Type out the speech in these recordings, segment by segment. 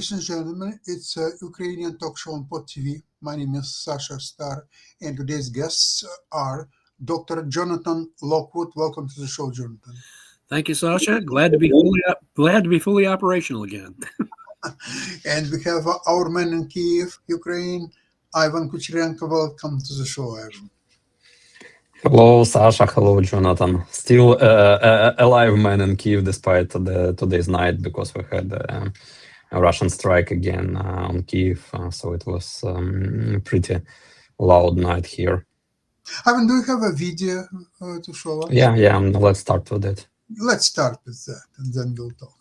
Ladies and gentlemen, it's a Ukrainian talk show on Pod TV. My name is Sasha Star, and today's guests are Dr. Jonathan Lockwood. Welcome to the show, Jonathan. Thank you, Sasha. Glad to be fully operational again. And we have our man in Kiev, Ukraine, Ivan Kucherenko. Welcome to the show, Ivan. Hello, Sasha. Hello, Jonathan. Still a live man in Kiev despite today's night, because we had a Russian strike again on Kiev, so it was pretty loud night here. Ivan, do you have a video to show us? Yeah. Let's start with it. Let's start with that, and then we'll talk.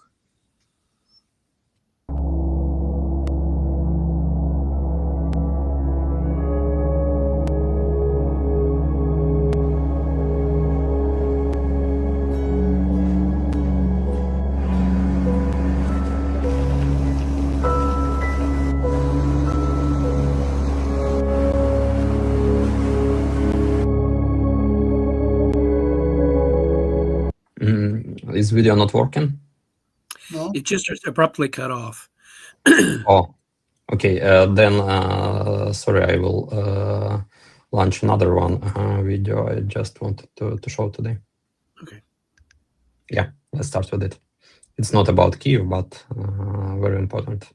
Is video not working? No? It just abruptly cut off. Oh, okay. Then, sorry, I will launch another one video I just wanted to show today. Okay. Yeah, let's start with it. It's not about Kyiv, but very important.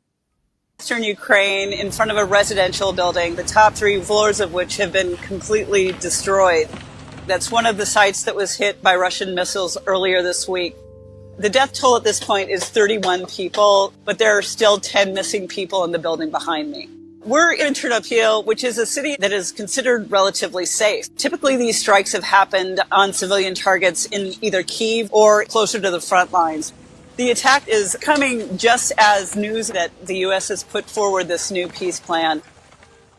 Eastern Ukraine, in front of a residential building, the top 3 floors of which have been completely destroyed. That's one of the sites that was hit by Russian missiles earlier this week. The death toll at this point is 31 people, but there are still 10 missing people in the building behind me. We're in Ternopil, which is a city that is considered relatively safe. Typically, these strikes have happened on civilian targets in either Kyiv or closer to the front lines. The attack is coming just as news that the U.S. has put forward this new peace plan.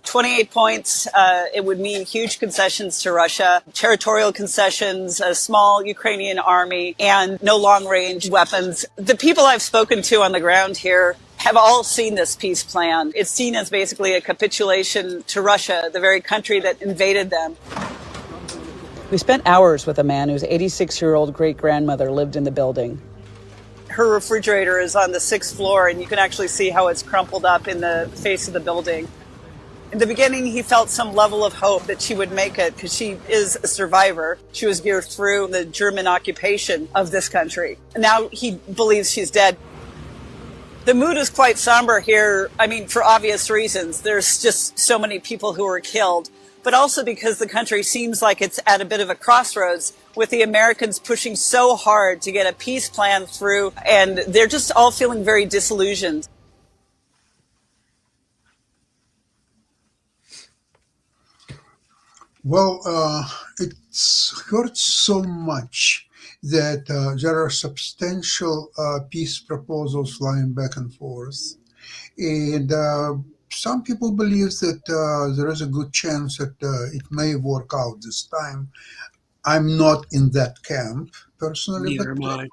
28 points, it would mean huge concessions to Russia, territorial concessions, a small Ukrainian army, and no long-range weapons. The people I've spoken to on the ground here have all seen this peace plan. It's seen as basically a capitulation to Russia, the very country that invaded them. We spent hours with a man whose 86-year-old great-grandmother lived in the building. Her refrigerator is on the 6th floor, and you can actually see how it's crumpled up in the face of the building. In the beginning, he felt some level of hope that she would make it because she is a survivor. She was geared through the German occupation of this country. Now he believes she's dead. The mood is quite somber here. I mean, for obvious reasons. There's just so many people who were killed, but also because the country seems like it's at a bit of a crossroads with the Americans pushing so hard to get a peace plan through, and they're just all feeling very disillusioned. Well, it hurts so much that there are substantial peace proposals flying back and forth. And some people believe that there is a good chance that it may work out this time. I'm not in that camp, personally. Neither am I.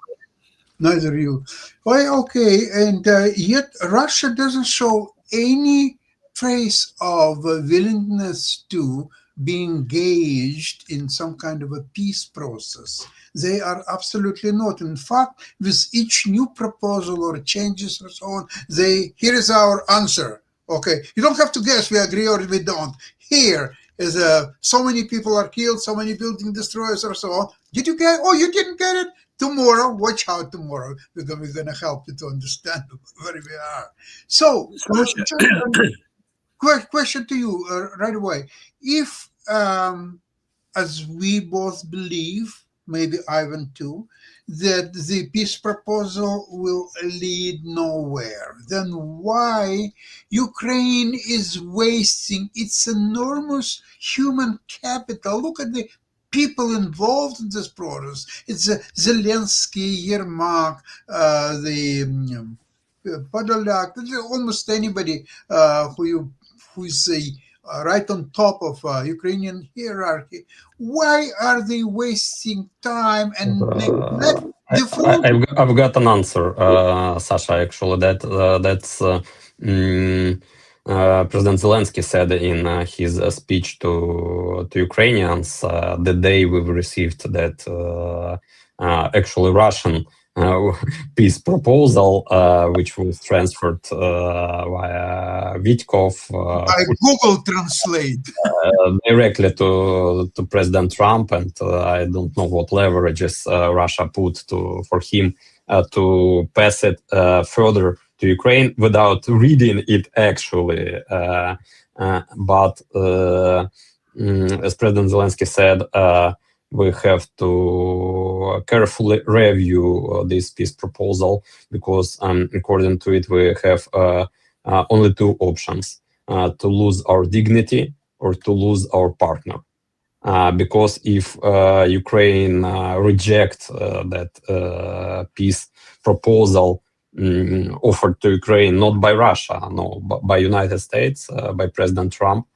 Neither you. Well, okay, and yet Russia doesn't show any trace of willingness to be engaged in some kind of a peace process. They are absolutely not. In fact, with each new proposal or changes or so on, here is our answer. Okay, you don't have to guess, we agree or we don't. Here is so many people are killed, so many building destroyers or so on. Did you get? Oh, you didn't get it? Tomorrow, watch out tomorrow. We're going to help you to understand where we are. So, question to you right away. If, as we both believe, maybe Ivan too, that the peace proposal will lead nowhere, then why Ukraine is wasting its enormous human capital? Look at the people involved in this process. It's Zelensky, Yermak, Podolyak, almost anybody who is right on top of Ukrainian hierarchy. Why are they wasting time and neglect the food? I've got an answer, Sasha. Actually, that's President Zelensky said in his speech to Ukrainians the day we've received that actually Russian peace proposal, which was transferred via Vitkov By Google Translate. directly to President Trump, and I don't know what leverages Russia put for him to pass it further to Ukraine without reading it actually. But as President Zelensky said, we have to carefully review this peace proposal because, according to it, we have only two options: to lose our dignity or to lose our partner. Because if Ukraine rejects that peace proposal offered to Ukraine, not by Russia, no, but by United States, by President Trump,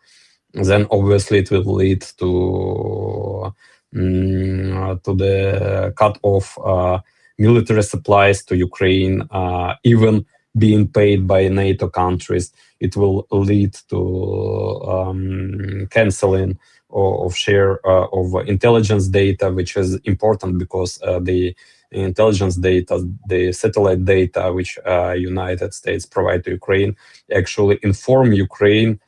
then obviously it will lead to the cut off military supplies to Ukraine, even being paid by NATO countries. It will lead to canceling of share of intelligence data, which is important because the intelligence data, the satellite data which United States provide to Ukraine, actually inform Ukraine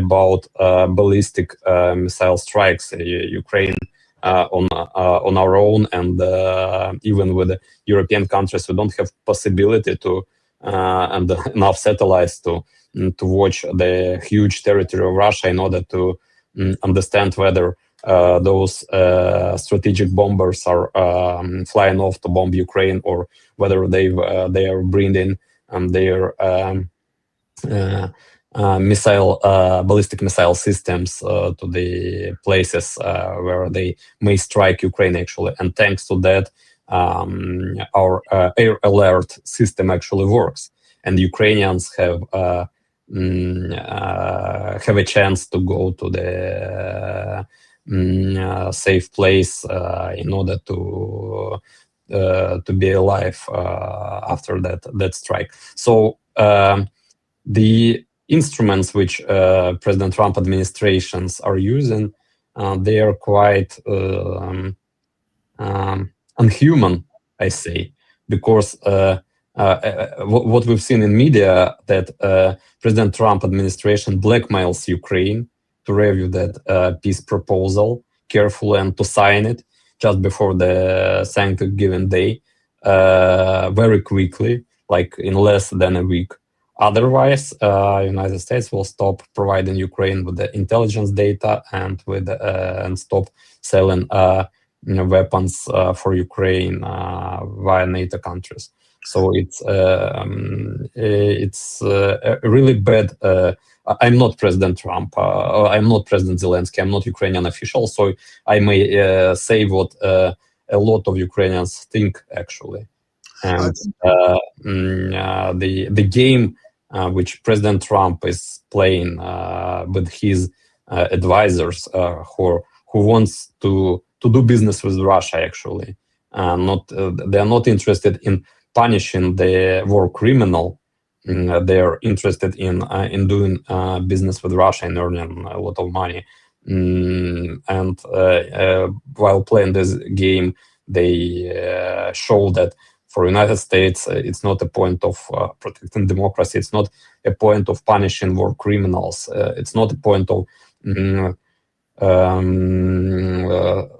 about ballistic missile strikes. Ukraine on our own, and even with the European countries, we don't have possibility to and enough satellites to watch the huge territory of Russia in order to understand whether those strategic bombers are flying off to bomb Ukraine, or whether they are bringing their ballistic missile systems to the places where they may strike Ukraine actually. And thanks to that, our air alert system actually works, and Ukrainians have a chance to go to the safe place in order to be alive after that strike. So the instruments which President Trump administrations are using, they are quite unhuman, I say, because what we've seen in media, that President Trump administration blackmails Ukraine to review that peace proposal carefully and to sign it just before the Thanksgiving Day, very quickly, like in less than a week. Otherwise, United States will stop providing Ukraine with the intelligence data and and stop selling weapons for Ukraine via NATO countries. So it's a really bad. I'm not President Trump. I'm not President Zelensky. I'm not Ukrainian official. So I may say what a lot of Ukrainians think actually. And the game which President Trump is playing with his advisors, who wants to do business with Russia actually, they are not interested in punishing the war criminal. They are interested in doing business with Russia and earning a lot of money. And while playing this game, they show that for United States, it's not a point of protecting democracy. It's not a point of punishing war criminals. It's not a point of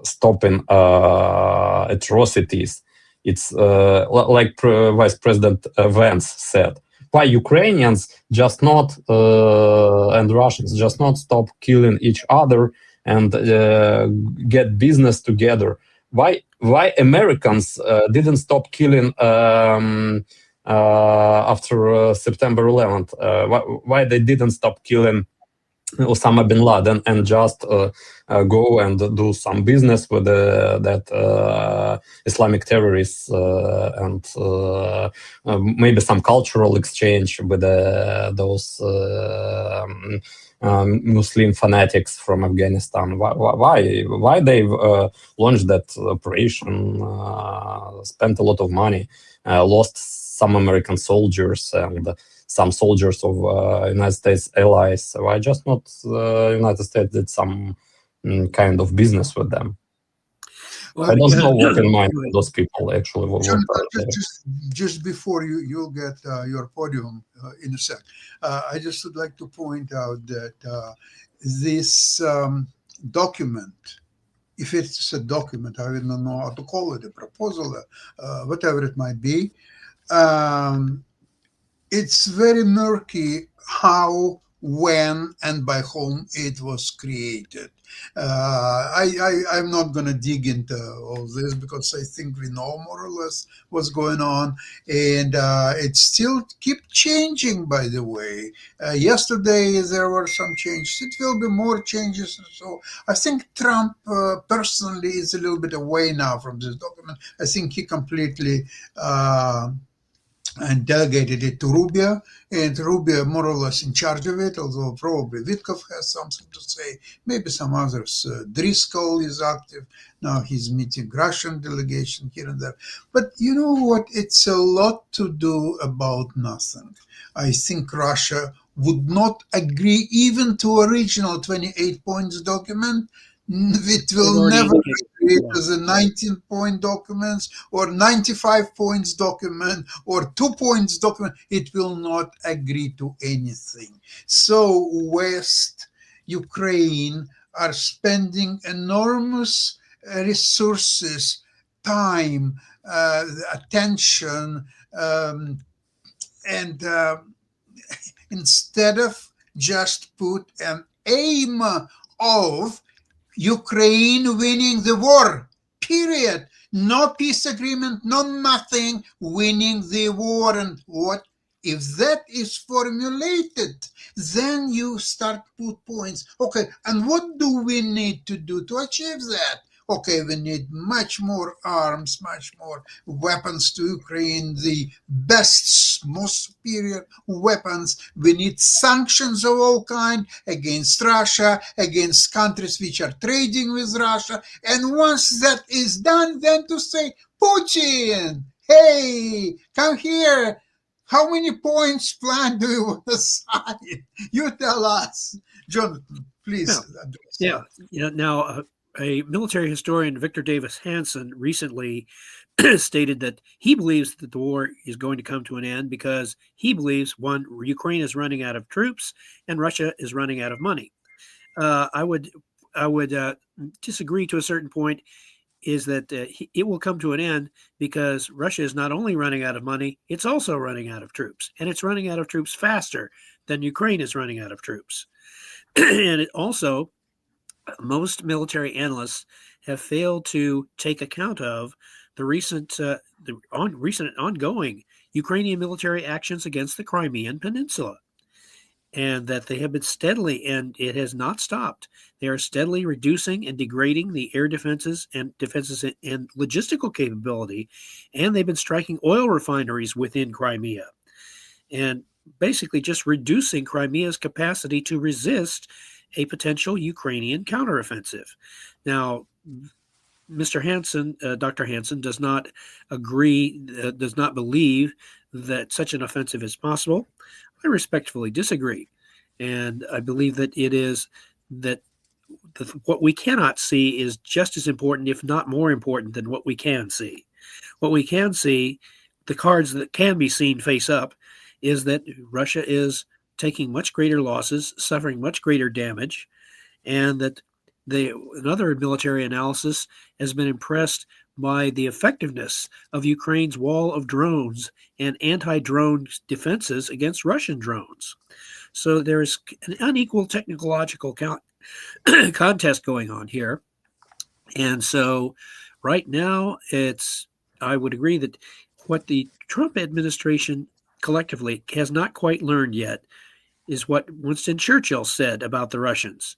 stopping atrocities. It's like Vice President Vance said, why Ukrainians just not and Russians just not stop killing each other and get business together? Why Americans didn't stop killing after September 11th? Why they didn't stop killing Osama bin Laden and just go and do some business with that Islamic terrorists and maybe some cultural exchange with those Muslim fanatics from Afghanistan? Why they launched that operation, spent a lot of money, lost some American soldiers and some soldiers of United States allies? Why just not United States did some kind of business with them? I don't know what in mind Go ahead. those people actually what John, are they. just before you'll get your podium in a sec, I just would like to point out that this document, if it's a document, I don't know how to call it, a proposal, whatever it might be, it's very murky how, when, and by whom it was created. I'm not going to dig into all this because I think we know more or less what's going on, and it still keep changing. By the way, yesterday there were some changes. It will be more changes. So I think Trump personally is a little bit away now from this document. I think he completely and delegated it to Rubio, and Rubio more or less in charge of it, although probably Witkov has something to say, maybe some others. Driscoll is active. Now he's meeting Russian delegation here and there. But you know what? It's a lot to do about nothing. I think Russia would not agree even to original 28 points document. It will never agree to the 19-point documents or 95 points document or 2 points document. It will not agree to anything. So West, Ukraine are spending enormous resources, time, attention, and instead of just put an aim of Ukraine winning the war, period. No peace agreement, no nothing, winning the war. And what if that is formulated? Then you start put points. Okay, and what do we need to do to achieve that? Okay, we need much more arms, much more weapons to Ukraine, the best, most superior weapons. We need sanctions of all kind against Russia, against countries which are trading with Russia. And once that is done, then to say, Putin, hey, come here. How many points plan do you want to sign? You tell us. Jonathan, please. Yeah. Now, a military historian, Victor Davis Hanson, recently stated that he believes that the war is going to come to an end because he believes, one, Ukraine is running out of troops and Russia is running out of money. I would disagree to a certain point. Is that it will come to an end because Russia is not only running out of money, it's also running out of troops, and it's running out of troops faster than Ukraine is running out of troops. And it also, most military analysts have failed to take account of the recent ongoing Ukrainian military actions against the Crimean Peninsula, and that they have been steadily, and it has not stopped. They are steadily reducing and degrading the air defenses and logistical capability, and they've been striking oil refineries within Crimea, and basically just reducing Crimea's capacity to resist a potential Ukrainian counteroffensive. Now, Mr. Hansen, Dr. Hansen, does not believe that such an offensive is possible. I respectfully disagree. And I believe that it is that what we cannot see is just as important, if not more important, than what we can see. What we can see, the cards that can be seen face up, is that Russia is taking much greater losses, suffering much greater damage, and that another military analysis has been impressed by the effectiveness of Ukraine's wall of drones and anti-drone defenses against Russian drones. So there is an unequal technological contest going on here. And so right now, I would agree that what the Trump administration collectively has not quite learned yet is what Winston Churchill said about the Russians.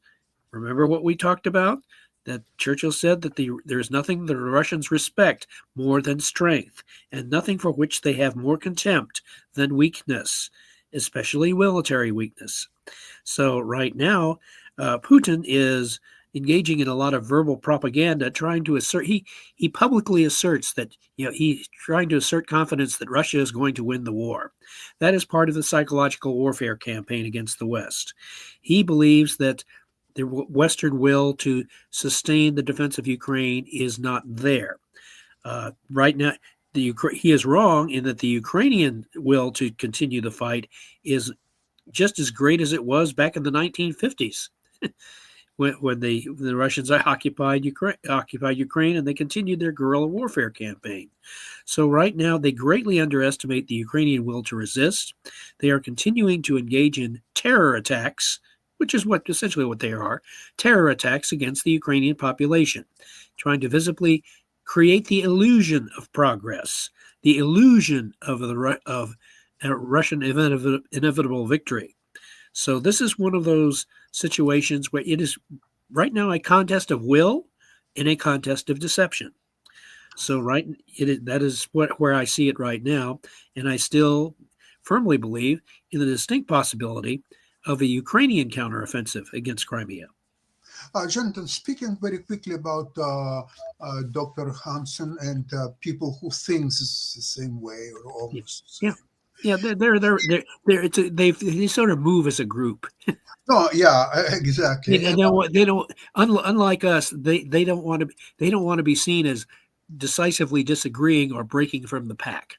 Remember what we talked about? That Churchill said that there is nothing the Russians respect more than strength, and nothing for which they have more contempt than weakness, especially military weakness. So right now, Putin is engaging in a lot of verbal propaganda, trying to assert, he publicly asserts that, he's trying to assert confidence that Russia is going to win the war. That is part of the psychological warfare campaign against the West. He believes that the Western will to sustain the defense of Ukraine is not there. Right now, he is wrong in that the Ukrainian will to continue the fight is just as great as it was back in the 1950s. When the Russians occupied Ukraine and they continued their guerrilla warfare campaign. So right now they greatly underestimate the Ukrainian will to resist. They are continuing to engage in terror attacks, which is essentially what they are, terror attacks against the Ukrainian population, trying to visibly create the illusion of progress, the illusion of a Russian inevitable victory. So this is one of those situations where it is right now a contest of will and a contest of deception. So that is where I see it right now, and I still firmly believe in the distinct possibility of a Ukrainian counteroffensive against Crimea. Jonathan, speaking very quickly about Dr. Hansen and people who think the same way or almost. Yeah, they sort of move as a group. No, yeah, exactly. They don't. Unlike us, they don't want to be seen as decisively disagreeing or breaking from the pack.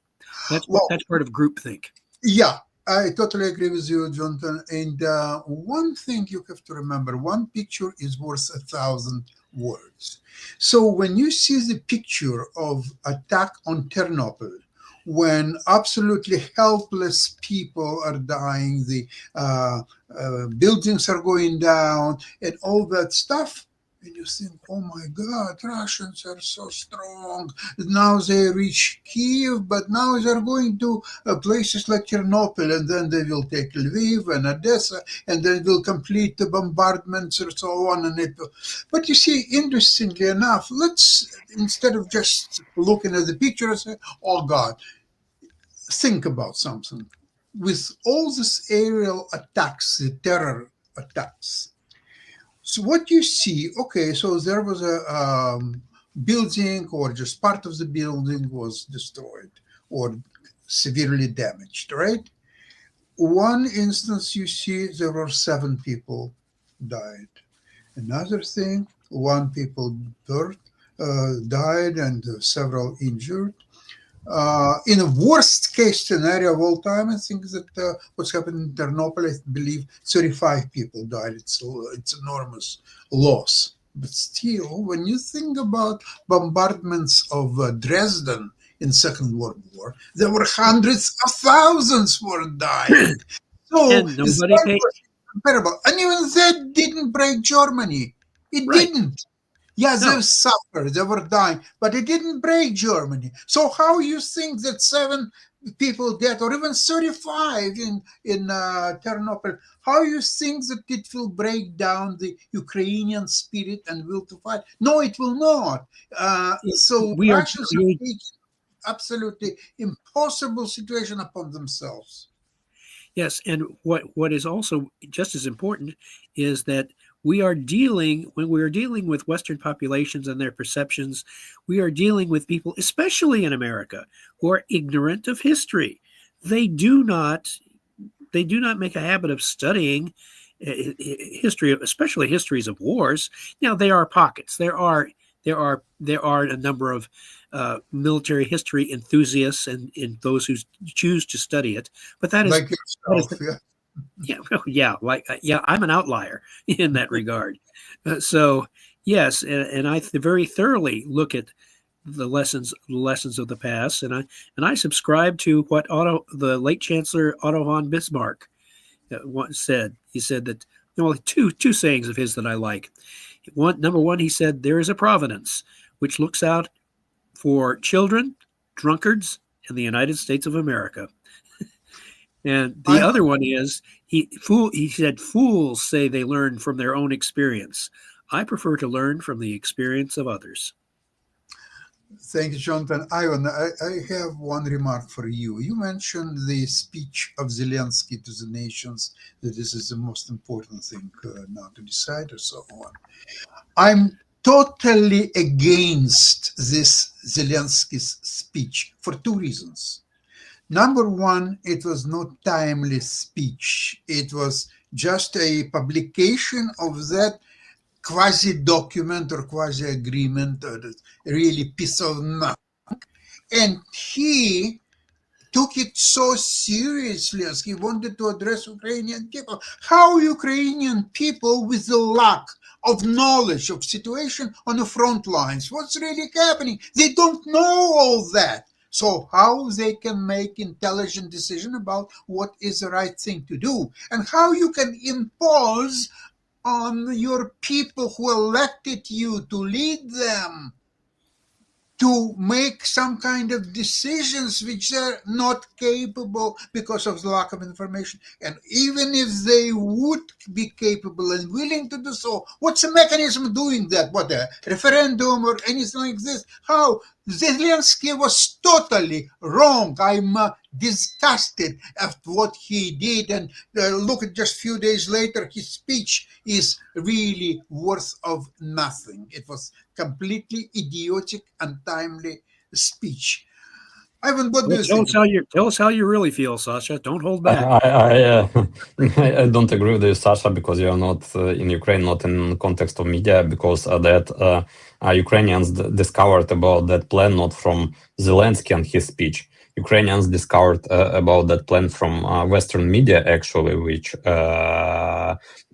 That's part of groupthink. Yeah, I totally agree with you, Jonathan. And one thing you have to remember: one picture is worth 1,000 words. So when you see the picture of attack on Ternopil, when absolutely helpless people are dying, the buildings are going down, and all that stuff, and you think, oh my God, Russians are so strong. Now they reach Kiev, but now they're going to places like Ternopil, and then they will take Lviv and Odessa, and then will complete the bombardments and so on. But you see, interestingly enough, let's, instead of just looking at the picture and say, oh God, think about something. With all these aerial attacks, the terror attacks, so what you see, okay, so there was a building, or just part of the building was destroyed or severely damaged, right? One instance you see there were 7 people died. Another thing, 1 people died and several injured. In a worst case scenario of all time, I think that what's happened in Ternopil, I believe 35 people died. It's enormous loss. But still, when you think about bombardments of Dresden in Second World War, there were hundreds of thousands were dying. So and nobody paid. Comparable. And even that didn't break Germany. It didn't. Yeah, they suffered, they were dying, but it didn't break Germany. So how you think that 7 people dead, or even 35 in Ternopil, how you think that it will break down the Ukrainian spirit and will to fight? No, it will not. So Russians are taking absolutely impossible situation upon themselves. Yes, and what is also just as important is that when we are dealing with Western populations and their perceptions, we are dealing with people, especially in America, who are ignorant of history. They do not make a habit of studying history, especially histories of wars. Now, there are pockets. There are a number of military history enthusiasts and those who choose to study it, but that is like yourself, I'm an outlier in that regard. So yes, and I very thoroughly look at the lessons of the past, and I subscribe to what the late Chancellor Otto von Bismarck once said. He said that two sayings of his that I like. Number one, he said, there is a providence which looks out for children, drunkards, and the United States of America. And the other one is, he said, fools say they learn from their own experience. I prefer to learn from the experience of others. Thank you, Jonathan. Ivan, I have one remark for you. You mentioned the speech of Zelensky to the nations, that this is the most important thing now to decide, or so on. I'm totally against this Zelensky's speech for 2 reasons. Number one, it was not timely speech. It was just a publication of that quasi-document or quasi-agreement, or really piece of nothing. And he took it so seriously as he wanted to address Ukrainian people. How Ukrainian people, with the lack of knowledge of situation on the front lines, what's really happening? They don't know all that. So how they can make intelligent decision about what is the right thing to do, and how you can impose on your people who elected you to lead them to make some kind of decisions which they're not capable because of the lack of information. And even if they would be capable and willing to do so, what's the mechanism of doing that? What, a referendum or anything like this? How? Zelensky was totally wrong. I'm disgusted at what he did. And look at just a few days later, his speech is really worth of nothing. It was completely idiotic, untimely speech. Ivan, what do you Tell think? tell us how you really feel, Sasha. Don't hold back. I don't agree with you, Sasha, because you're not in Ukraine, not in context of media, because that Ukrainians discovered about that plan not from Zelensky and his speech. Ukrainians discovered about that plan from Western media, actually, which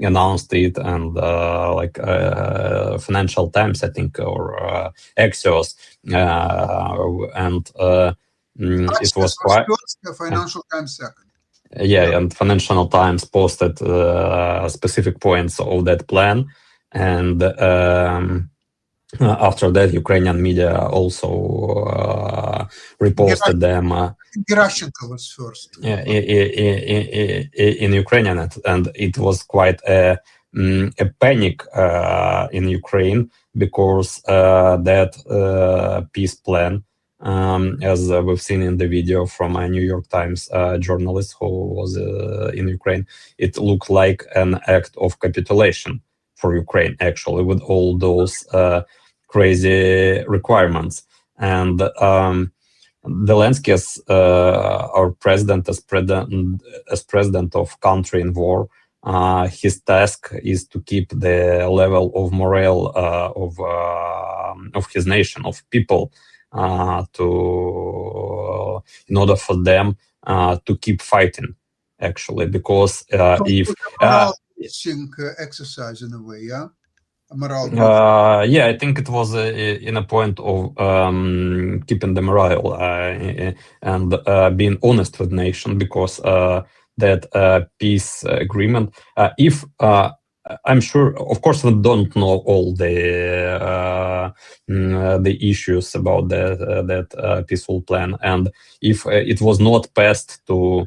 announced it, and Financial Times, I think, or Axios, and it was quite. The Financial Times second. Yeah, and Financial Times posted specific points of that plan, and after that, Ukrainian media also reposted them. Gerashchenko was first. In Ukrainian, and it was quite a panic in Ukraine, because that peace plan, as we've seen in the video from a New York Times journalist who was in Ukraine, it looked like an act of capitulation for Ukraine, actually, with all those crazy requirements. And Zelensky, as our president, as president of country in war, his task is to keep the level of morale of his nation, of people, in order for them to keep fighting, actually, because if exercise in a way, yeah. Yeah, I think it was in a point of keeping the morale and being honest with nation, because that peace agreement, if I'm sure, of course, we don't know all the issues about that peaceful plan, and if it was not passed to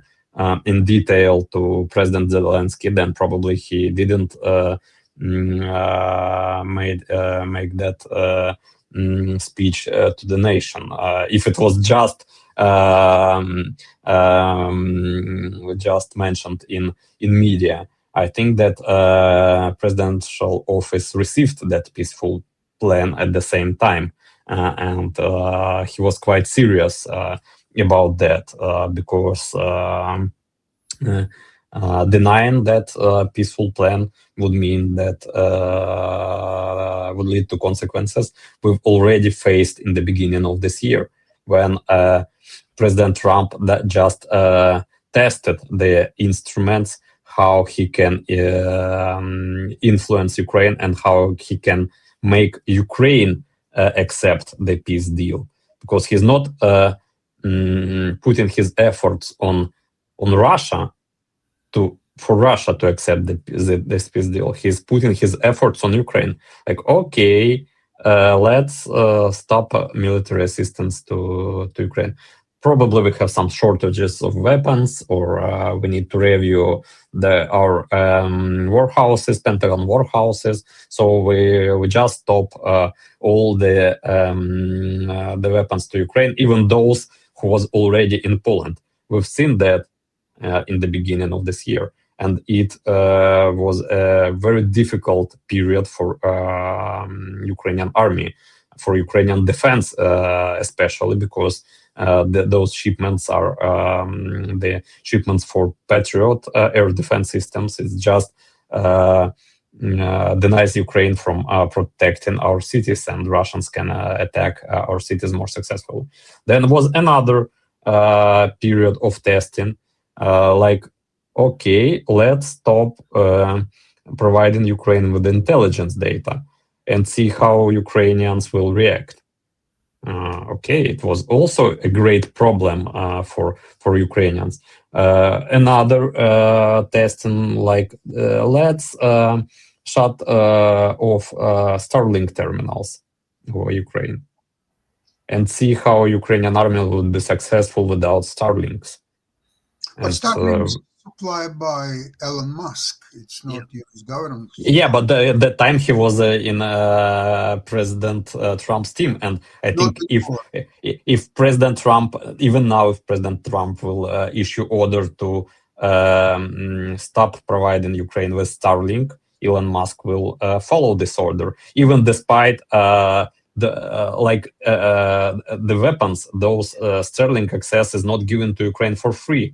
in detail to President Zelensky, then probably he didn't make that speech to the nation. If it was just mentioned in media, I think that presidential office received that peaceful plan at the same time, and he was quite serious about that, because denying that peaceful plan would mean that would lead to consequences we've already faced in the beginning of this year, when President Trump just tested the instruments, how he can influence Ukraine and how he can make Ukraine accept the peace deal, because he's not putting his efforts on Russia for Russia to accept this peace deal. He's putting his efforts on Ukraine. Like, okay, let's stop military assistance to Ukraine. Probably we have some shortages of weapons, or we need to review our warehouses, Pentagon warehouses. So we just stop all the weapons to Ukraine, even those who was already in Poland. We've seen that in the beginning of this year, and it was a very difficult period for Ukrainian army, for Ukrainian defense, especially because those shipments are the shipments for Patriot air defense systems. It's just denies Ukraine from protecting our cities, and Russians can attack our cities more successfully. Then was another period of testing, like, okay, let's stop providing Ukraine with intelligence data and see how Ukrainians will react. Okay, it was also a great problem for Ukrainians. Another testing, like, let's shut off Starlink terminals for Ukraine and see how Ukrainian army would be successful without Starlinks. But Starlink is supplied by Elon Musk. It's not US government. Yeah, but at that time he was in President Trump's team, and I think if President Trump, even now, if President Trump will issue order to stop providing Ukraine with Starlink, Elon Musk will follow this order, even despite the weapons. Those Starlink access is not given to Ukraine for free.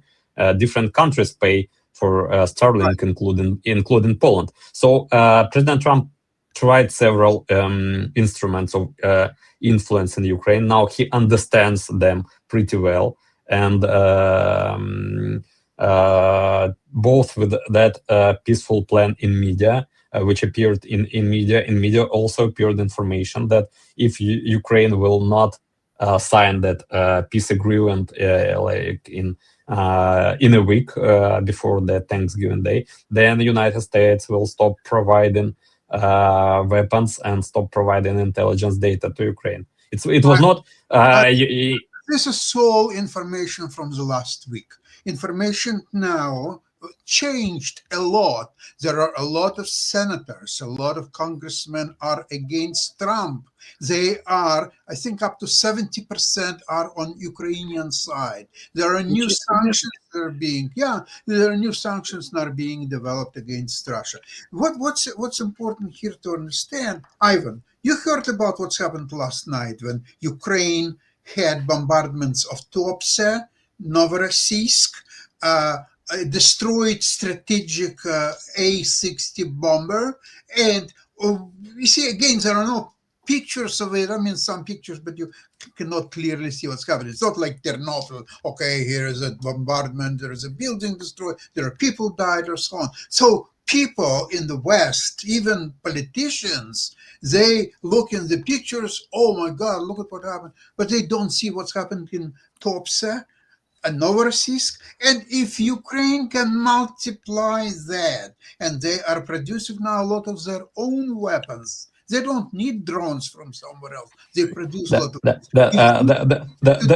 Different countries pay for Starlink, including Poland. So President Trump tried several instruments of influence in Ukraine. Now he understands them pretty well, and both with that peaceful plan in media, which appeared in media also appeared information that if Ukraine will not sign that peace agreement like in a week before the Thanksgiving Day, then the United States will stop providing weapons and stop providing intelligence data to Ukraine. It was not. This is all information from the last week. Information now changed a lot. There are a lot of senators, a lot of congressmen are against Trump. They are, I think, up to 70% are on Ukrainian side. There are new sanctions that are being, there are new sanctions that are being developed against Russia. What's important here to understand, Ivan, you heard about what's happened last night when Ukraine had bombardments of Tuapse, Novorossiysk, destroyed strategic A-60 bomber, and you see again there are no pictures of it. I mean, some pictures, but you cannot clearly see what's happening. It's not like Ternopil. Okay, here is a bombardment, there is a building destroyed, there are people died, or so on. So people in the West, even politicians, they look in the pictures. Oh my God, look at what happened, but they don't see what's happened in Tuapse and Novorossiysk. And if Ukraine can multiply that, and they are producing now a lot of their own weapons, they don't need drones from somewhere else. They produce a lot of.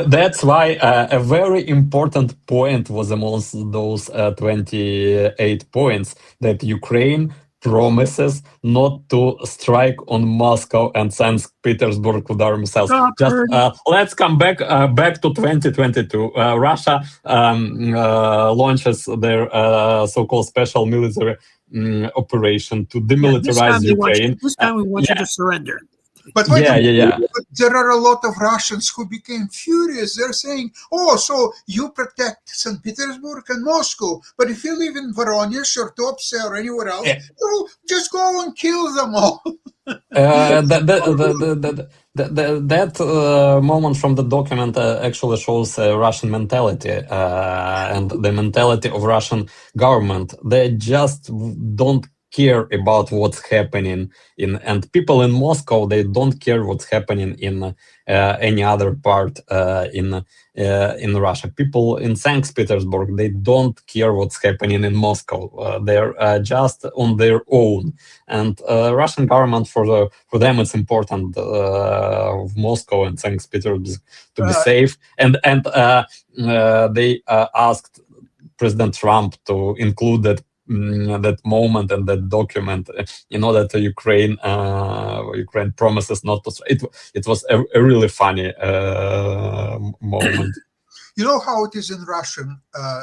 That's why a very important point was amongst those 28 points that Ukraine promises not to strike on Moscow and St. Petersburg with our missiles. Just let's come back to 2022. Russia launches their so-called special military operation to demilitarize Ukraine. This time we want you to surrender. But wait there are a lot of Russians who became furious. They're saying, oh, so you protect St. Petersburg and Moscow, but if you live in Voronezh or Tuapse or anywhere else, you just go and kill them all. That moment from the document actually shows Russian mentality and the mentality of Russian government. They just don't care about what's happening and people in Moscow, they don't care what's happening in any other part in Russia. People in St. Petersburg, they don't care what's happening in Moscow. They're just on their own. And Russian government, for them, it's important Moscow and St. Petersburg to be safe. And they asked President Trump to include that moment and that document in order to Ukraine promises not to. It was a really funny moment. You know how it is in Russian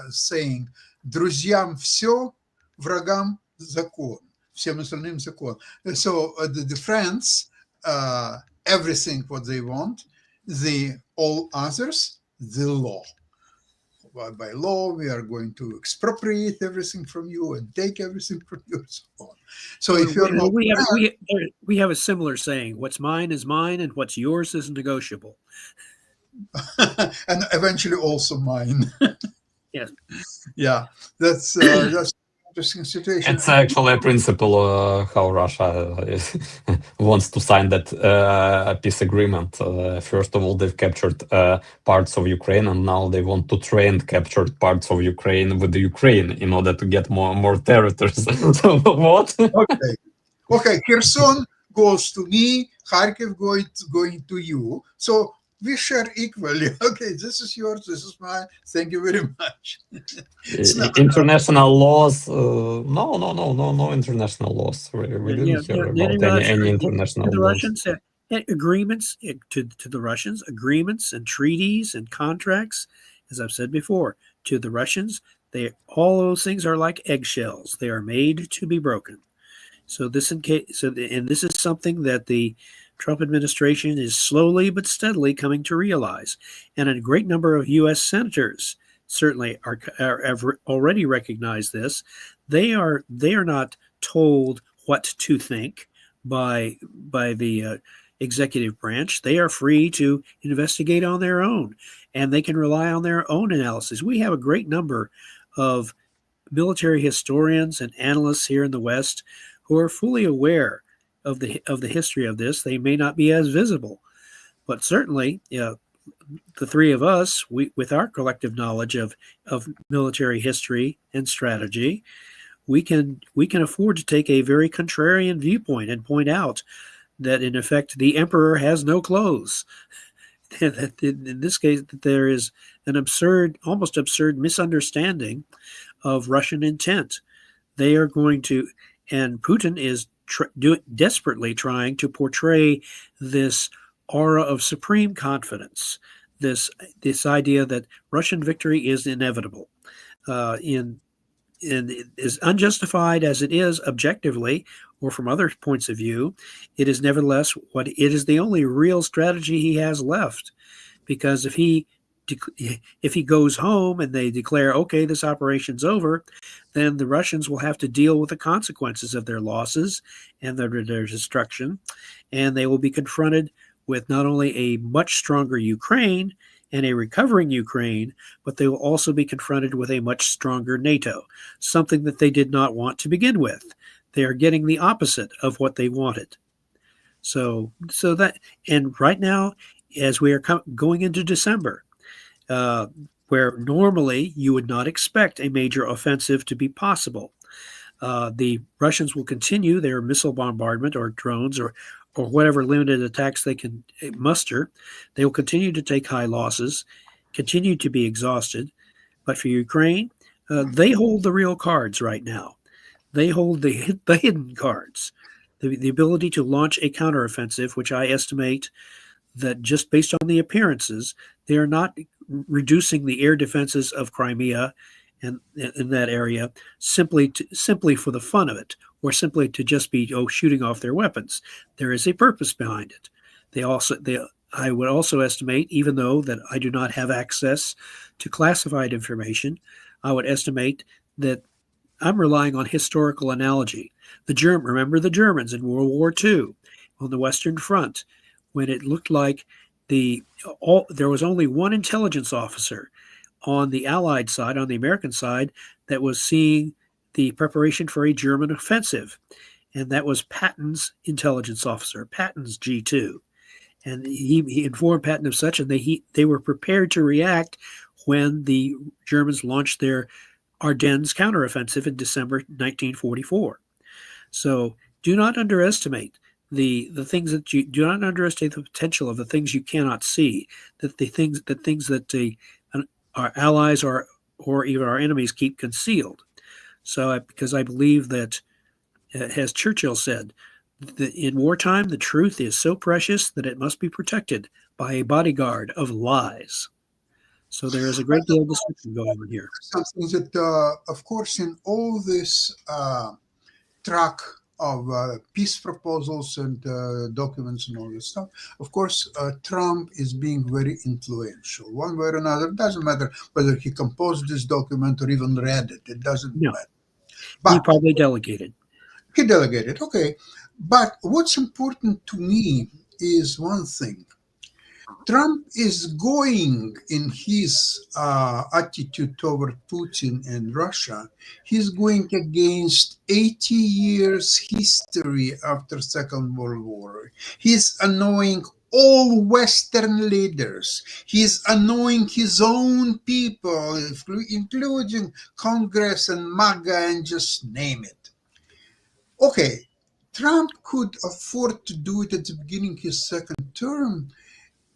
saying «Друзьям все, врагам закон». Всем остальным закон. So the friends, everything what they want, the all others, the law. by law, we are going to expropriate everything from you and take everything from you, and so on. So if you're not we have a similar saying: "What's mine is mine, and what's yours is negotiable." and eventually also mine. Yes. Yeah, that's an interesting situation. It's actually a principle how Russia wants to sign that peace agreement. First of all, they've captured parts of Ukraine, and now they want to trade captured parts of Ukraine with the Ukraine in order to get more territories. So what? Okay. Kherson goes to me. Kharkiv going to you. So we share equally. Okay, this is yours, this is mine. Thank you very much. International laws? No international laws. We didn't hear about any international the laws. Russians agreements to the Russians, agreements and treaties and contracts. As I've said before, to the Russians, all those things are like eggshells. They are made to be broken. So this is something that the Trump administration is slowly but steadily coming to realize, and a great number of U.S. senators certainly have already recognized this. They are not told what to think by the executive branch. They are free to investigate on their own, and they can rely on their own analysis. We have a great number of military historians and analysts here in the West who are fully aware of the history of this. They may not be as visible, but certainly, the three of us, with our collective knowledge of military history and strategy, we can afford to take a very contrarian viewpoint and point out that in effect the emperor has no clothes. That in this case, that there is an almost absurd misunderstanding of Russian intent. They are going to, and Putin is desperately trying to portray this aura of supreme confidence, this idea that Russian victory is inevitable, in as unjustified as it is objectively or from other points of view. It is nevertheless it is the only real strategy he has left, because if he goes home and they declare, okay, this operation's over, then the Russians will have to deal with the consequences of their losses and their destruction. And they will be confronted with not only a much stronger Ukraine and a recovering Ukraine, but they will also be confronted with a much stronger NATO, something that they did not want to begin with. They are getting the opposite of what they wanted. So that, and right now, as we are going into December, where normally you would not expect a major offensive to be possible, the Russians will continue their missile bombardment or drones or whatever limited attacks they can muster. They will continue to take high losses, continue to be exhausted. But for Ukraine, they hold the real cards right now. They hold the hidden cards, the ability to launch a counteroffensive, which I estimate that just based on the appearances, they are not reducing the air defenses of Crimea and in that area simply for the fun of it, or simply to just be shooting off their weapons. There is a purpose behind it. I would also estimate, even though that I do not have access to classified information, I would estimate that I'm relying on historical analogy. Remember the Germans in World War II on the Western Front, when it looked like there was only one intelligence officer on the Allied side, on the American side, that was seeing the preparation for a German offensive, and that was Patton's intelligence officer, Patton's G2. And he informed Patton of such, and they were prepared to react when the Germans launched their Ardennes counteroffensive in December 1944. So do not underestimate the things that you do not underestimate the potential of the things you cannot see, that the things that our allies or even our enemies keep concealed. So because I believe that, as Churchill said, that in wartime the truth is so precious that it must be protected by a bodyguard of lies. So there is a great deal of discussion going on here. Something that, of course, in all this track of peace proposals and documents and all this stuff. Of course, Trump is being very influential, one way or another. It doesn't matter whether he composed this document or even read it. It doesn't No, matter. he But probably delegated. he delegated, okay. But what's important to me is one thing. Trump is going in his attitude toward Putin and Russia. He's going against 80 years history after Second World War. He's annoying all Western leaders. He's annoying his own people, including Congress and MAGA and just name it. Okay, Trump could afford to do it at the beginning of his second term,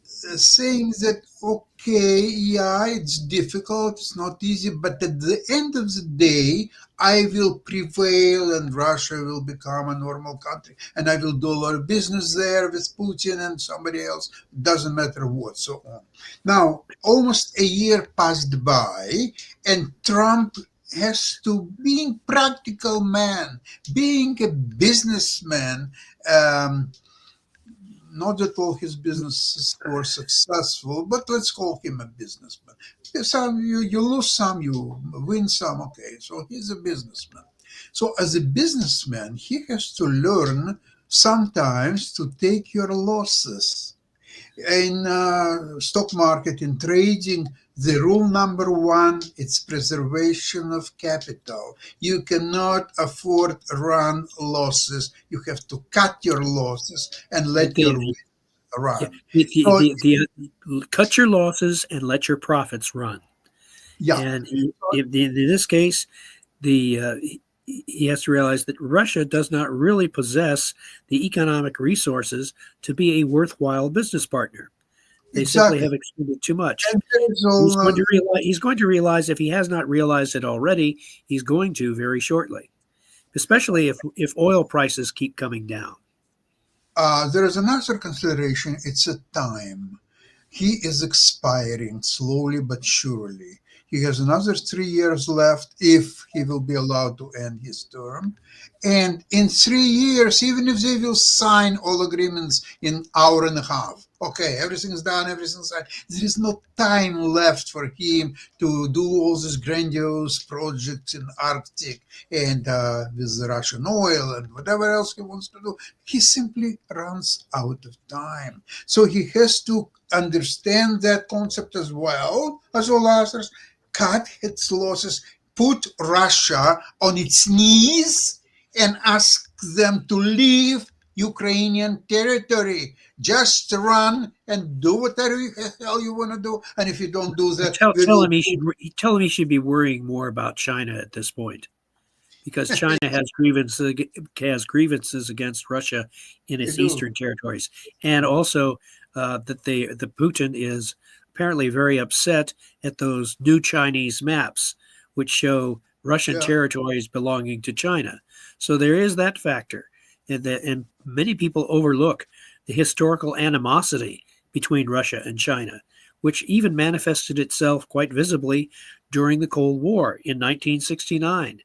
saying that, okay, yeah, it's difficult, it's not easy, but at the end of the day, I will prevail and Russia will become a normal country and I will do a lot of business there with Putin and somebody else, doesn't matter what, so on. Now, almost a year passed by and Trump has to, being practical man, being a businessman, not that all his businesses were successful, but let's call him a businessman. Some you lose some, you win some. Okay, so he's a businessman. So as a businessman, he has to learn sometimes to take your losses. In stock market, in trading, the rule number one, it's preservation of capital. You cannot afford run losses. You have to cut your losses and let your Yeah, run. So, cut your losses and let your profits run. yeah, And in this case, he has to realize that Russia does not really possess the economic resources to be a worthwhile business partner. They simply exactly. have expended too much. And there's He's going to realize, if he has not realized it already, he's going to very shortly, especially if oil prices keep coming down. there is another consideration. It's a time. He is expiring slowly but surely. He has another 3 years left if he will be allowed to end his term. And in 3 years, even if they will sign all agreements in hour and a half, okay, everything's done, everything's signed, there is no time left for him to do all these grandiose projects in Arctic and with the Russian oil and whatever else he wants to do. He simply runs out of time. So he has to understand that concept as well as all others, cut its losses, put Russia on its knees and ask them to leave Ukrainian territory. Just run and do whatever the hell you want to do. And if you don't do that, Tell him he should be worrying more about China at this point, because China has grievances against Russia in its eastern territories, and also that the Putin is apparently very upset at those new Chinese maps, which show Russian territories belonging to China. So there is that factor, and many people overlook the historical animosity between Russia and China, which even manifested itself quite visibly during the Cold War in 1969,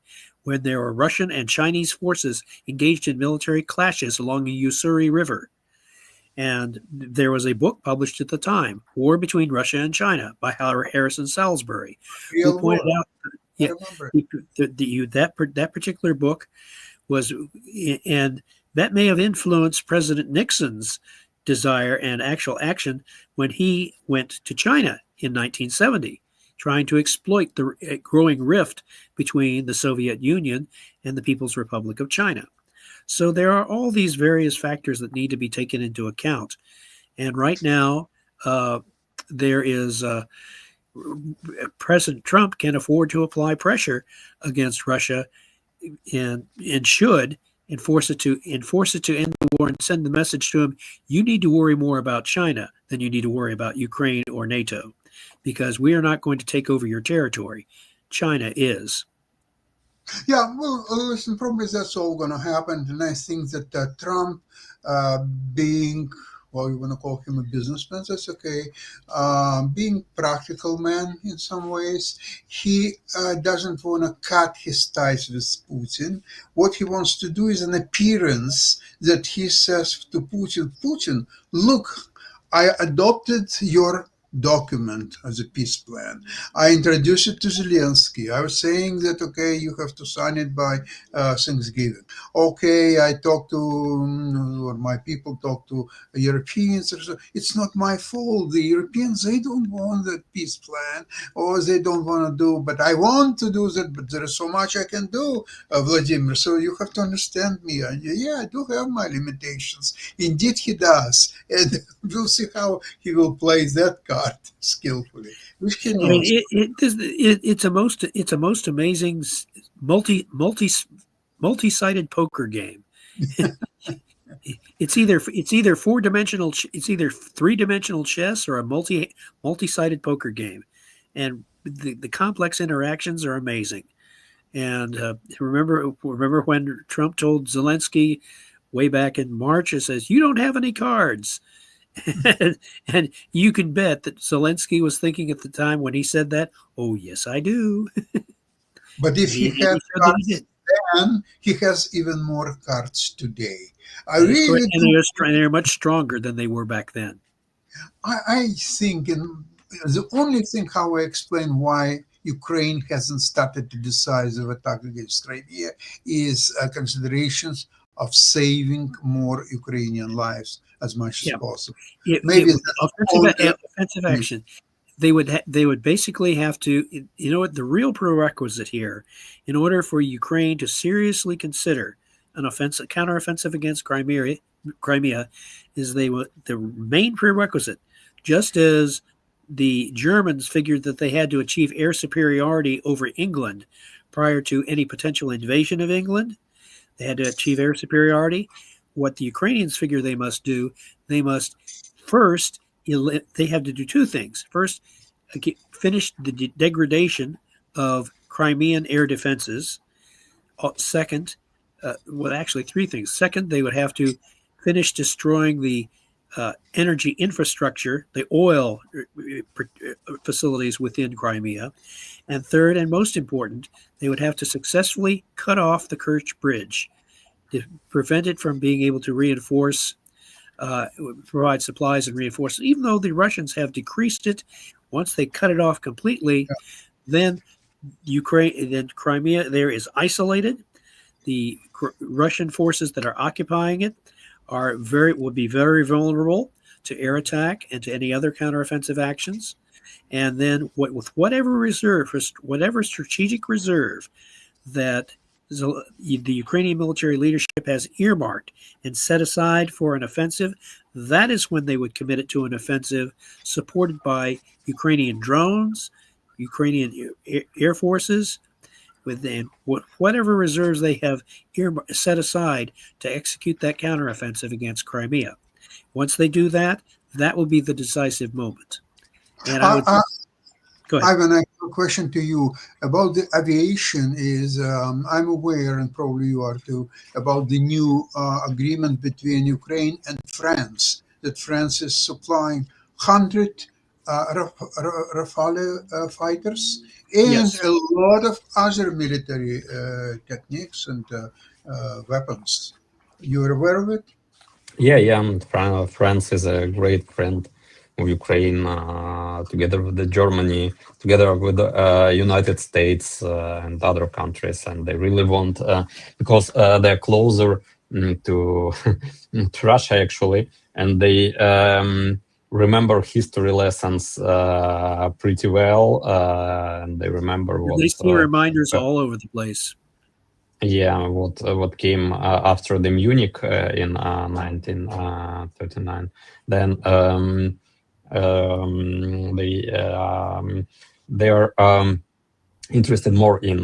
when there were Russian and Chinese forces engaged in military clashes along the Ussuri River. And there was a book published at the time, War Between Russia and China, by Harrison Salisbury, who pointed out that particular book was, and that may have influenced President Nixon's desire and actual action when he went to China in 1970, trying to exploit the growing rift between the Soviet Union and the People's Republic of China. So there are all these various factors that need to be taken into account. And right now, there is President Trump can afford to apply pressure against Russia and should enforce it to end the war and send the message to him: you need to worry more about China than you need to worry about Ukraine or NATO, because we are not going to take over your territory. China is. Yeah, well, listen, probably that's all going to happen. And I think that Trump, being well, you want to call him a businessman, that's okay. Being practical man in some ways, he doesn't want to cut his ties with Putin. What he wants to do is an appearance that he says to Putin, Putin, look, I adopted your document as a peace plan. I introduced it to Zelensky. I was saying that, okay, you have to sign it by Thanksgiving. Okay, I talked to, or my people talked to Europeans. It's not my fault. The Europeans, they don't want that peace plan, or they don't want to do, but I want to do that, but there is so much I can do, Vladimir. So you have to understand me. Yeah, I do have my limitations. Indeed, he does. And we'll see how he will play that card skillfully, which he I mean, knows. it's a most amazing multi-sided poker game. It's either 4-dimensional, it's either 3-dimensional chess or a multi-sided poker game, and the complex interactions are amazing. And remember when Trump told Zelensky way back in March, it says, "You don't have any cards." And you can bet that Zelensky was thinking at the time when he said that, "Oh, yes, I do." But if he And he had showed that he cards did. then, he has even more cards today. I That is correct. really And they're much stronger than they were back then. I think, and the only thing how I explain why Ukraine hasn't started the decisive attack against Crimea is considerations of saving more Ukrainian lives as much as Yeah. possible. It, Maybe it, offensive action. They would basically have to, you know what, the real prerequisite here, in order for Ukraine to seriously consider an counteroffensive against Crimea, is the main prerequisite, just as the Germans figured that they had to achieve air superiority over England prior to any potential invasion of England. They had to achieve air superiority. What the Ukrainians figure they must do, they must first, they have to do two things. First, finish the degradation of Crimean air defenses. Second, well, actually, three things. Second, they would have to finish destroying the energy infrastructure, the oil facilities within Crimea. And third, and most important, they would have to successfully cut off the Kerch Bridge to prevent it from being able to reinforce, provide supplies and reinforce. Even though the Russians have decreased it, once they cut it off completely, then Crimea there is isolated. The Russian forces that are occupying it would be very vulnerable to air attack and to any other counteroffensive actions. And then with whatever strategic reserve that the Ukrainian military leadership has earmarked and set aside for an offensive, that is when they would commit it to an offensive supported by Ukrainian drones, Ukrainian air forces, within whatever reserves they have set aside to execute that counteroffensive against Crimea. Once they do that, that will be the decisive moment. And I would go ahead. I have an actual question to you about the aviation. I'm aware, and probably you are too, about the new agreement between Ukraine and France, that France is supplying 100 Rafale fighters and Yes. a lot of other military techniques and weapons. You are aware of it? Yeah, and France is a great friend of Ukraine, together with Germany, together with the United States and other countries, and they really want, because they're closer to to Russia actually, and they remember history lessons pretty well, and they remember what They see reminders all over the place. yeah, what came after the Munich in 1939. Then they are interested more in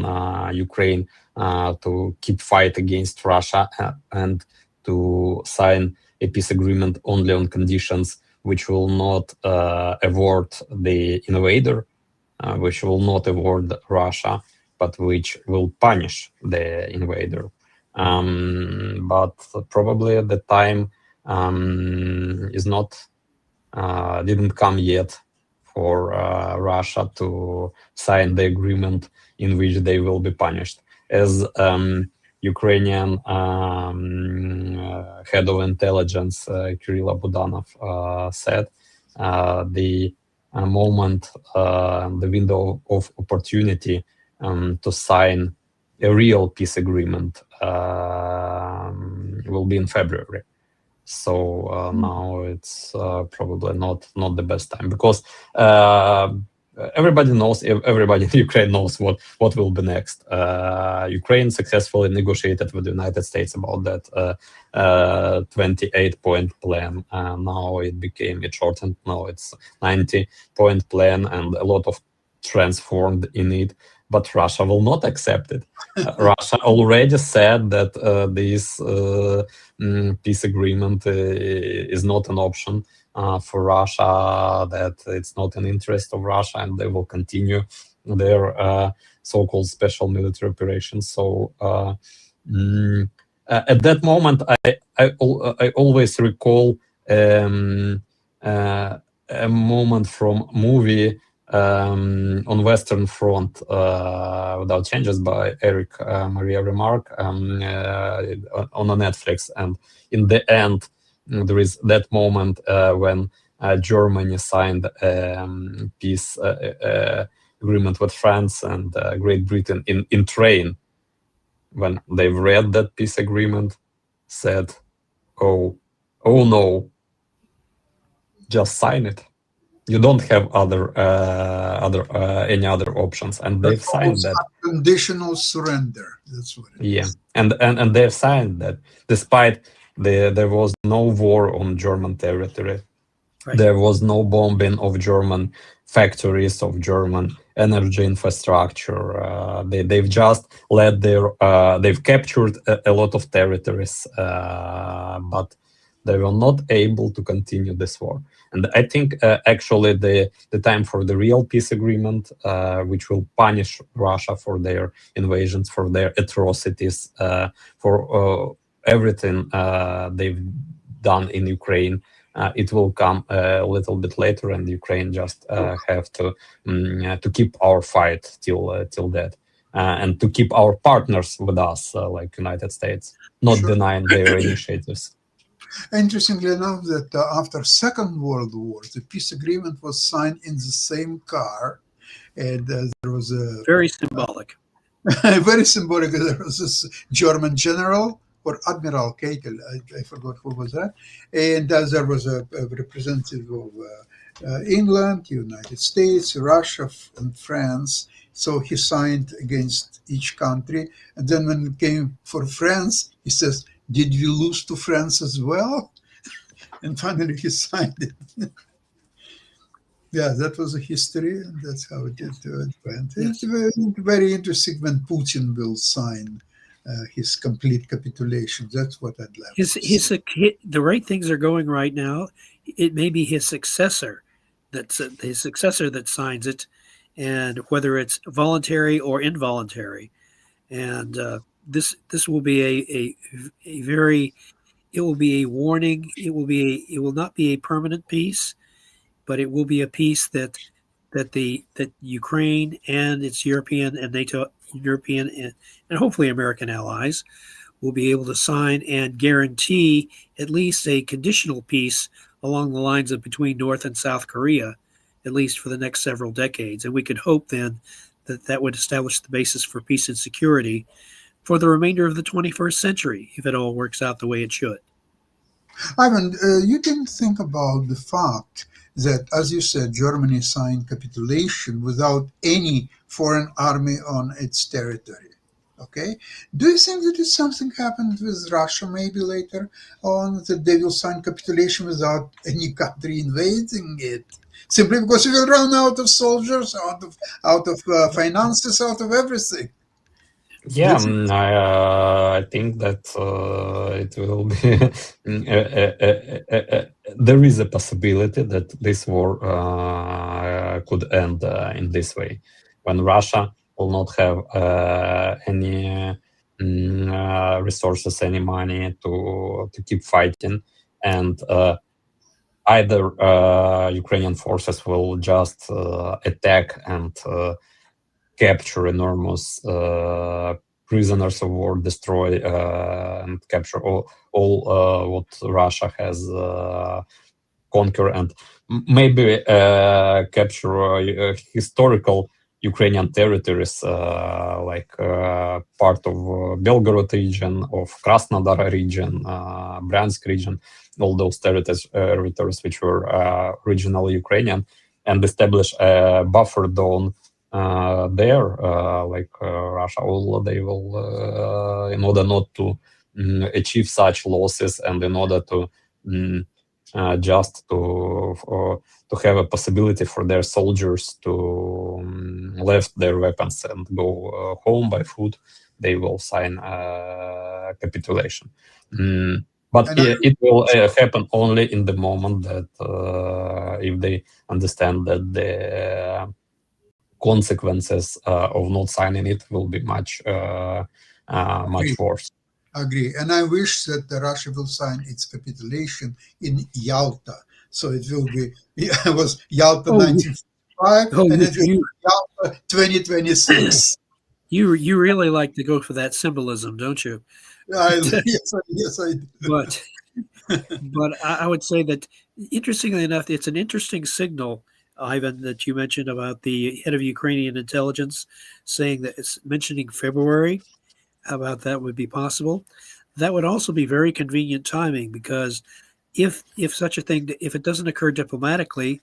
Ukraine to keep fight against Russia and to sign a peace agreement only on conditions which will not award the invader, which will not award Russia, but which will punish the invader. But probably at the time is not didn't come yet for Russia to sign the agreement in which they will be punished. As Ukrainian head of intelligence Kirill Budanov said, the moment, the window of opportunity to sign a real peace agreement will be in February. So now it's probably not the best time, because everybody knows, everybody in Ukraine knows what will be next. Ukraine successfully negotiated with the United States about that 28-point plan. Now it became, it shortened, now it's 90-point plan, and a lot of transformed in it. But Russia will not accept it. Russia already said that this peace agreement is not an option for Russia, that it's not an interest of Russia, and they will continue their so-called special military operations. So at that moment, I always recall a moment from movie on Western Front, Without Changes by Eric Maria Remarque on a Netflix, and in the end there is that moment when Germany signed peace agreement with France and Great Britain in train. When they've read that peace agreement, said, oh no, just sign it. You don't have any other options, and they've signed that. Conditional surrender. That's what it is. And they've signed that, despite there was no war on German territory. Right. There was no bombing of German factories, of German energy infrastructure. They've just let they've captured a lot of territories, but they were not able to continue this war. And I think actually the time for the real peace agreement, which will punish Russia for their invasions, for their atrocities, for everything they've done in Ukraine, it will come a little bit later, and Ukraine just have to keep our fight till that, and to keep our partners with us, like United States, not denying their initiatives. Interestingly enough, that after Second World War, the peace agreement was signed in the same car, and there was a very symbolic. Very symbolic. There was this German general or Admiral Keitel, I forgot who was that, and there was a representative of England, United States, Russia, and France. So he signed against each country, and then when it came for France, he says, did we lose to France as well? And finally he signed it. Yeah, that was a history, and that's how it went. It's very, very interesting when Putin will sign his complete capitulation. That's what I'd like to see. The right things are going right now. It may be his successor that signs it, and whether it's voluntary or involuntary. And this will be a very, it will be a warning. It will not be a permanent peace, but it will be a peace that Ukraine and its European and NATO, European and hopefully American allies will be able to sign and guarantee at least a conditional peace along the lines of between North and South Korea, at least for the next several decades. And we could hope then that would establish the basis for peace and security for the remainder of the 21st century, if it all works out the way it should. Ivan, you didn't think about the fact that, as you said, Germany signed capitulation without any foreign army on its territory. Okay? Do you think that if something happened with Russia maybe later on, that they will sign capitulation without any country invading it? Simply because we will run out of soldiers, out of finances, out of everything. Yeah, I think that it will be. There is a possibility that this war could end in this way, when Russia will not have any resources, any money to keep fighting, and either Ukrainian forces will just attack and capture enormous prisoners of war, destroy and capture all what Russia has conquered, and maybe capture historical Ukrainian territories like part of Belgorod region, of Krasnodar region, Bryansk region, all those territories which were originally Ukrainian, and establish a buffer zone there, like Russia. All they will, in order not to achieve such losses, and in order to just to have a possibility for their soldiers to left their weapons and go home by foot, they will sign capitulation. But it will happen only in the moment that if they understand that the consequences of not signing it will be much worse. Agree. And I wish that Russia will sign its capitulation in Yalta. So it will be, it was Yalta 1945, and it will be Yalta 2026. You really like to go for that symbolism, don't you? Yes, I do. But I would say that, interestingly enough, it's an interesting signal, Ivan, that you mentioned about the head of Ukrainian intelligence saying that it's mentioning February, about that would be possible. That would also be very convenient timing, because if such a thing, if it doesn't occur diplomatically,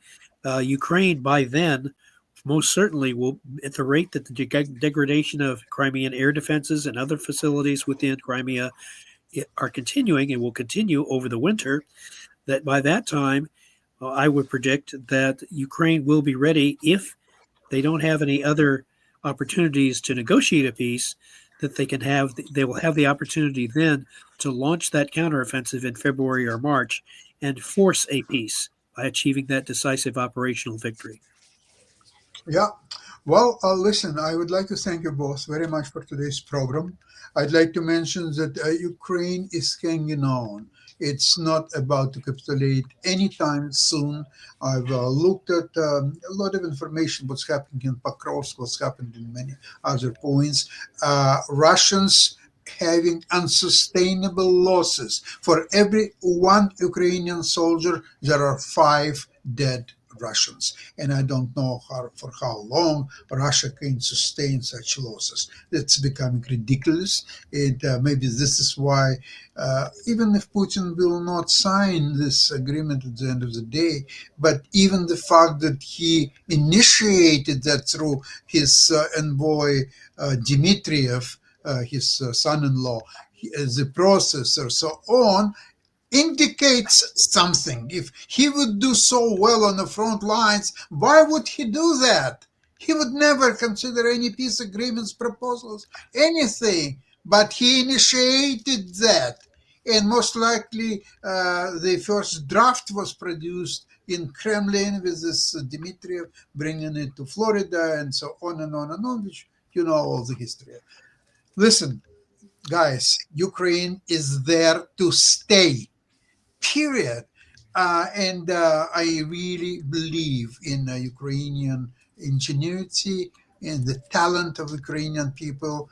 Ukraine by then most certainly will, at the rate that the degradation of Crimean air defenses and other facilities within Crimea are continuing and will continue over the winter, that by that time, I would predict that Ukraine will be ready, if they don't have any other opportunities to negotiate a peace, that they will have the opportunity then to launch that counteroffensive in February or March and force a peace by achieving that decisive operational victory. Yeah. Well, listen, I would like to thank you both very much for today's program. I'd like to mention that Ukraine is hanging on. It's not about to capitulate anytime soon. I've looked at a lot of information, what's happening in Pokrovsk, what's happened in many other points. Russians having unsustainable losses. For every one Ukrainian soldier, there are 5 dead Russians. And I don't know for how long Russia can sustain such losses. It's becoming ridiculous. Maybe this is why, even if Putin will not sign this agreement at the end of the day, but even the fact that he initiated that through his envoy Dmitriev, his son-in-law, the process or so on, indicates something. If he would do so well on the front lines, why would he do that? He would never consider any peace agreements, proposals, anything, but he initiated that. And most likely the first draft was produced in Kremlin with this Dmitriev bringing it to Florida and so on and on and on, which you know all the history. Listen, guys, Ukraine is there to stay. Period. And I really believe in Ukrainian ingenuity, in the talent of Ukrainian people,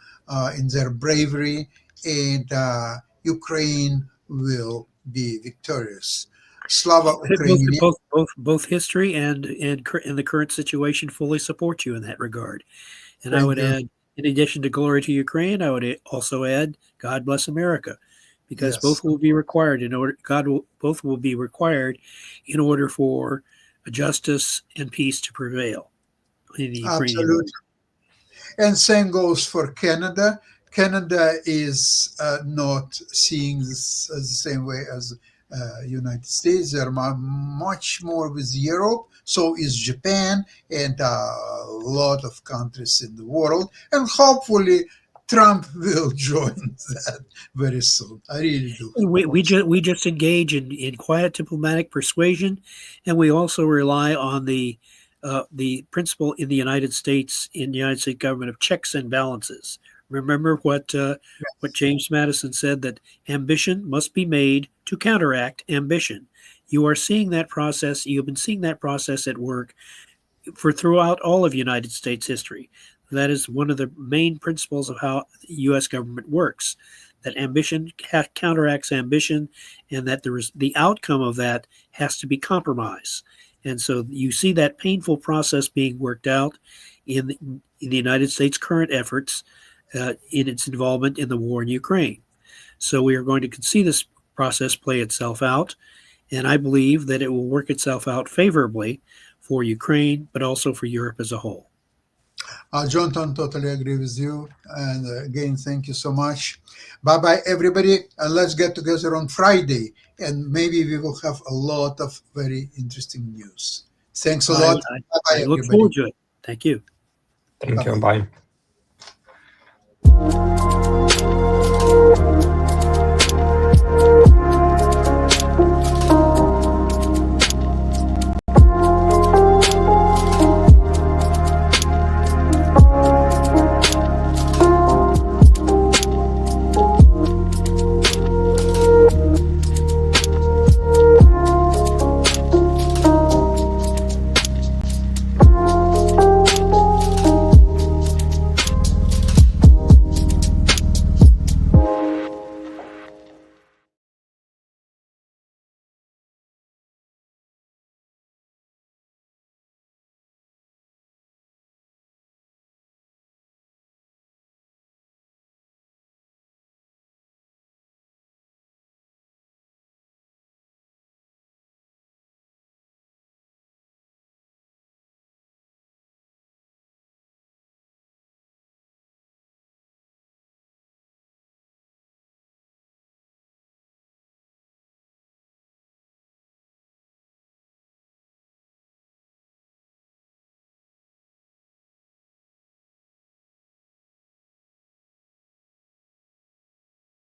in their bravery, and Ukraine will be victorious. Slava Ukraini. Both history and the current situation fully support you in that regard. And Thank I would you. add, in addition to glory to Ukraine, I would also add, God bless America. Because Yes. both will be required both will be required in order for justice and peace to prevail in the Ukrainian. Absolutely. And same goes for Canada. Canada is not seeing this the same way as United States. They're much more with Europe. So is Japan and a lot of countries in the world. And hopefully Trump will join that very soon. I really do. We just engage in quiet diplomatic persuasion, and we also rely on the principle in the United States government of checks and balances. Remember what James Madison said, that ambition must be made to counteract ambition. You are seeing that process. You have been seeing that process at work for throughout all of United States history. That is one of the main principles of how the U.S. government works, that ambition counteracts ambition, and that the outcome of that has to be compromise. And so you see that painful process being worked out in the United States' current efforts in its involvement in the war in Ukraine. So we are going to see this process play itself out, and I believe that it will work itself out favorably for Ukraine, but also for Europe as a whole. Jonathan, totally agree with you. And again, thank you so much. Bye-bye, everybody. And let's get together on Friday. And maybe we will have a lot of very interesting news. Thanks a lot. Bye-bye, I look everybody. forward to it. Thank you. Thank you. Bye-bye. Bye.